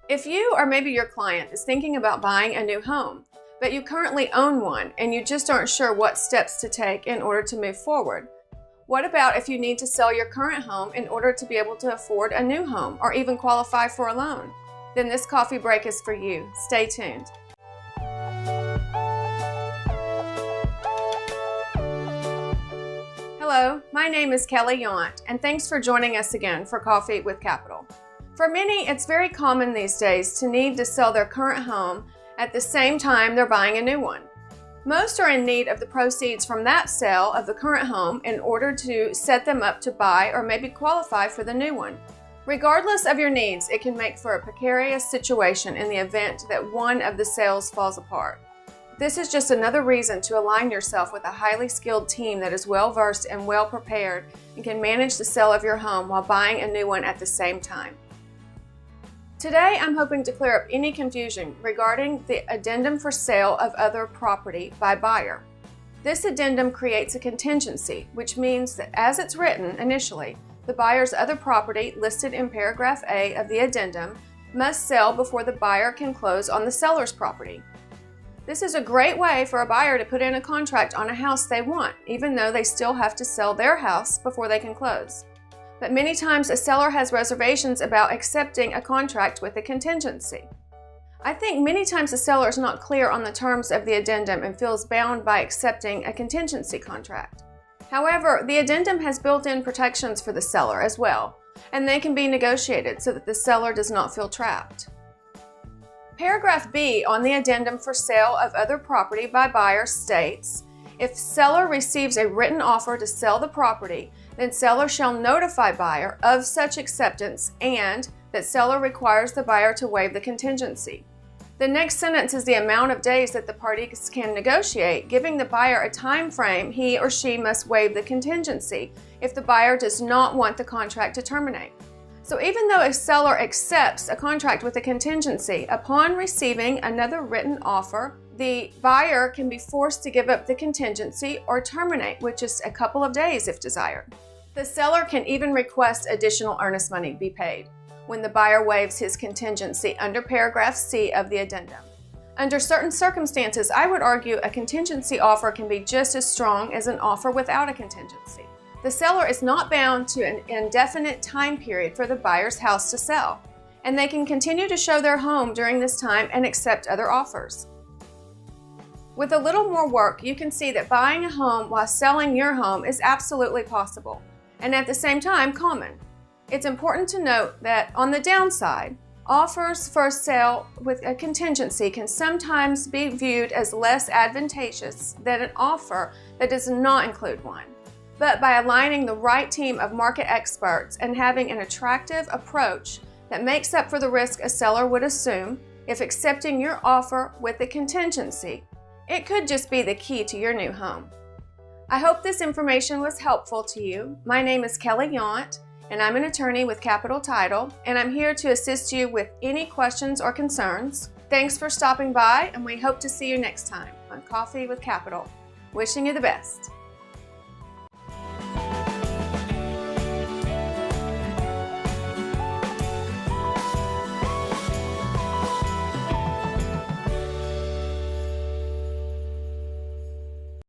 If you or maybe your client is thinking about buying a new home, but you currently own one and you just aren't sure what steps to take in order to move forward, what about if you need to sell your current home in order to be able to afford a new home or even qualify for a loan? Then this coffee break is for you. Stay tuned. Hello, my name is Kelly Yount, and thanks for joining us again for Coffee with Capital. For many, it's very common these days to need to sell their current home at the same time they're buying a new one. Most are in need of the proceeds from that sale of the current home in order to set them up to buy or maybe qualify for the new one. Regardless of your needs, it can make for a precarious situation in the event that one of the sales falls apart. This is just another reason to align yourself with a highly skilled team that is well versed and well prepared and can manage the sale of your home while buying a new one at the same time. Today, I'm hoping to clear up any confusion regarding the addendum for sale of other property by buyer. This addendum creates a contingency, which means that as it's written initially, the buyer's other property listed in paragraph A of the addendum must sell before the buyer can close on the seller's property. This is a great way for a buyer to put in a contract on a house they want, even though they still have to sell their house before they can close. But many times a seller has reservations about accepting a contract with a contingency. I think many times the seller is not clear on the terms of the addendum and feels bound by accepting a contingency contract. However, the addendum has built-in protections for the seller as well, and they can be negotiated so that the seller does not feel trapped. Paragraph B on the addendum for sale of other property by buyer states, if seller receives a written offer to sell the property, then seller shall notify buyer of such acceptance and that seller requires the buyer to waive the contingency. The next sentence is the amount of days that the parties can negotiate, giving the buyer a time frame he or she must waive the contingency if the buyer does not want the contract to terminate. So even though a seller accepts a contract with a contingency, upon receiving another written offer, the buyer can be forced to give up the contingency or terminate with just a couple of days if desired. The seller can even request additional earnest money be paid when the buyer waives his contingency under paragraph C of the addendum. Under certain circumstances, I would argue a contingency offer can be just as strong as an offer without a contingency. The seller is not bound to an indefinite time period for the buyer's house to sell, and they can continue to show their home during this time and accept other offers. With a little more work, you can see that buying a home while selling your home is absolutely possible, and at the same time common. It's important to note that on the downside, offers for sale with a contingency can sometimes be viewed as less advantageous than an offer that does not include one. But by aligning the right team of market experts and having an attractive approach that makes up for the risk a seller would assume if accepting your offer with a contingency, it could just be the key to your new home. I hope this information was helpful to you. My name is Kelly Yount, and I'm an attorney with Capital Title, and I'm here to assist you with any questions or concerns. Thanks for stopping by, and we hope to see you next time on Coffee with Capital. Wishing you the best.